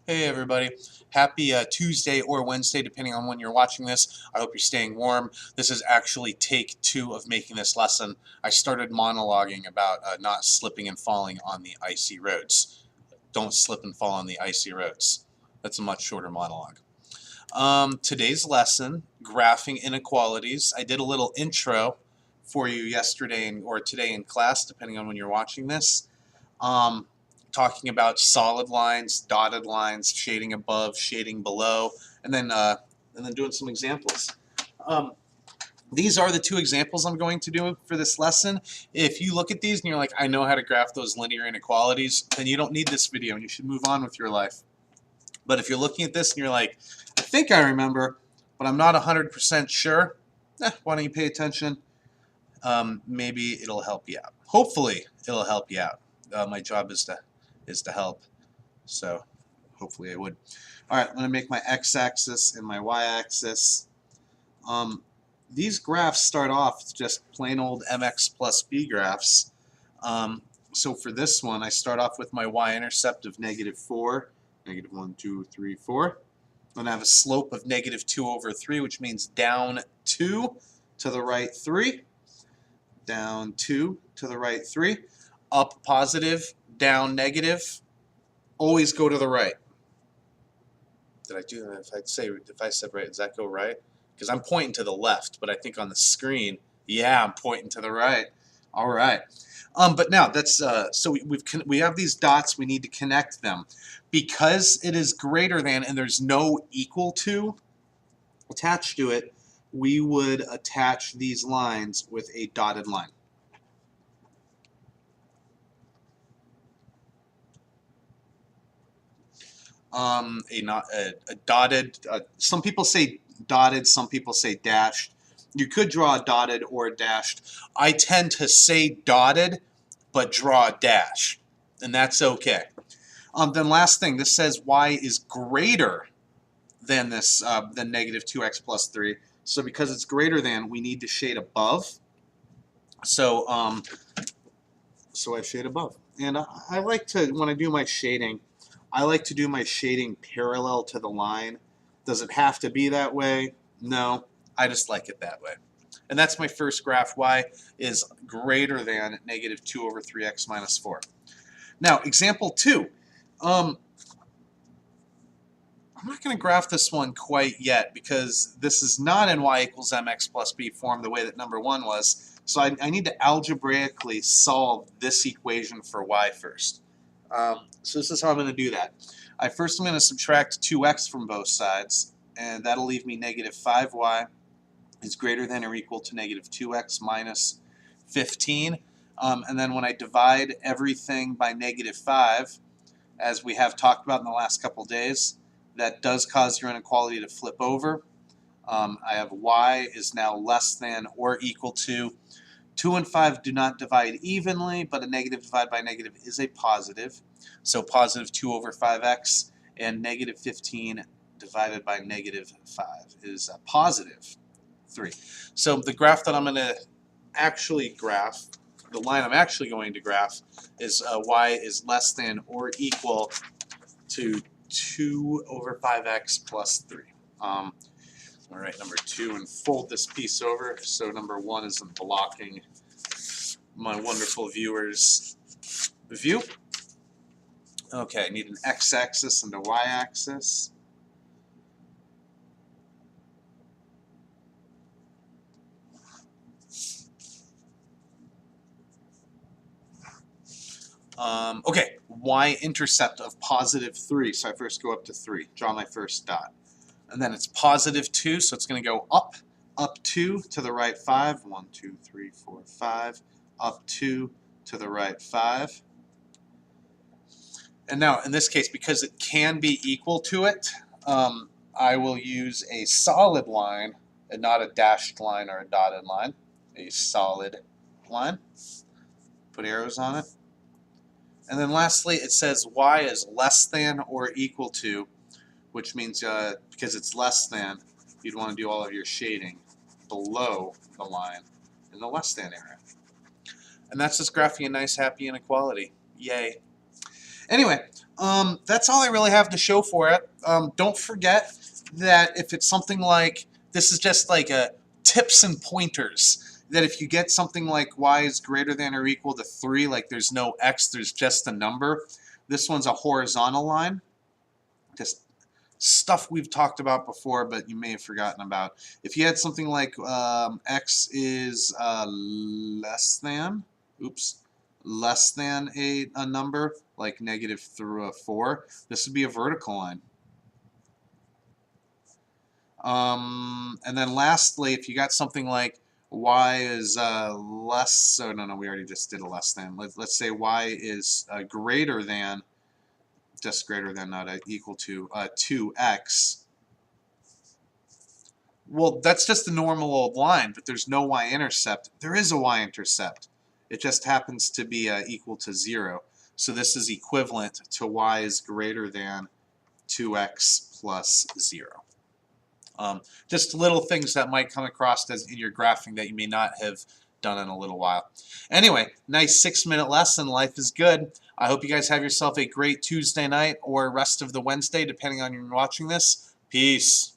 Hey everybody, happy Tuesday or Wednesday depending on when you're watching this. I hope you're staying warm. This is actually take 2 of making this lesson. I started monologuing about not slipping and falling on the icy roads. Don't slip and fall on the icy roads. That's a much shorter monologue. Today's lesson, graphing inequalities. I did a little intro for you yesterday or today in class depending on when you're watching this. Um, Talking about solid lines, dotted lines, shading above, shading below, and then doing some examples. Um, these are the 2 examples I'm going to do for this lesson. If you look at these and you're like, I know how to graph those linear inequalities, then you don't need this video and you should move on with your life. But if you're looking at this and you're like, I think I remember, but I'm not 100% sure, why don't you pay attention? Maybe it'll help you out. Hopefully, it'll help you out. My job is to help, so hopefully I would. All right, I'm going to make my x-axis and my y-axis. These graphs start off with just plain old mx plus b graphs. So for this one, I start off with my y-intercept of -4, -1, 2, 3, 4. Then I have a slope of -2/3, which means down 2 to the right 3, down 2 to the right 3, up positive, down negative, always go to the right. Did I do that? If I said right, does that go right? Because I'm pointing to the left, but I think on the screen, yeah, I'm pointing to the right. All right. But now that's so we have these dots. We need to connect them because it is greater than and there's no equal to attached to it. We would attach these lines with a dotted line. A dotted. Some people say dotted, some people say dashed. You could draw a dotted or a dashed. I tend to say dotted, but draw a dash, and that's okay. Then last thing, this says y is greater than this than -2x plus 3. So because it's greater than, we need to shade above. So so I shade above, and I like to, when I do my shading, I like to do my shading parallel to the line. Does it have to be that way? No, I just like it that way. And that's my first graph. Y is greater than -2/3x minus 4. Now, example 2. I'm not going to graph this one quite yet because this is not in y equals mx plus b form the way that number 1 was. So I need to algebraically solve this equation for y first. So this is how I'm going to do that. First I'm going to subtract 2x from both sides, and that'll leave me -5y is greater than or equal to -2x minus 15. And then when I divide everything by -5, as we have talked about in the last couple days, that does cause your inequality to flip over. I have y is now less than or equal to 2 and 5 do not divide evenly, but a negative divided by negative is a positive. So positive 2 over 5x and -15 divided by -5 is a positive 3. So the graph that I'm going to actually graph, the line I'm actually going to graph, is y is less than or equal to 2 over 5x plus 3. I'll write number 2 and fold this piece over so number 1 isn't blocking my wonderful viewers' view. Okay, I need an x-axis and a y-axis. Okay, y-intercept of positive 3. So I first go up to 3, draw my first dot. And then it's positive 2, so it's going to go up 2 to the right 5. 1, 2, 3, 4, 5. Up 2 to the right 5. And now, in this case, because it can be equal to it, I will use a solid line and not a dashed line or a dotted line. A solid line. Put arrows on it. And then lastly, it says y is less than or equal to, which means because it's less than, you'd want to do all of your shading below the line in the less than area. And that's just graphing a nice, happy inequality. Yay. Anyway, that's all I really have to show for it. Don't forget that if it's something like, this is just like a tips and pointers, that if you get something like y is greater than or equal to 3, like there's no x, there's just a number. This one's a horizontal line. Just stuff we've talked about before, but you may have forgotten about. If you had something like x is less than a number, like negative through a 4, this would be a vertical line. And then lastly, if you got something like y is less, oh no, we already just did a less than. Let's say y is greater than, just greater than, not equal to 2x. Well, that's just the normal old line, but there's no y-intercept. There is a y-intercept. It just happens to be equal to 0. So this is equivalent to y is greater than 2x plus 0. Just little things that might come across as in your graphing that you may not have done in a little while. Anyway, nice 6-minute lesson. Life is good. I hope you guys have yourself a great Tuesday night or rest of the Wednesday, depending on when you're watching this. Peace.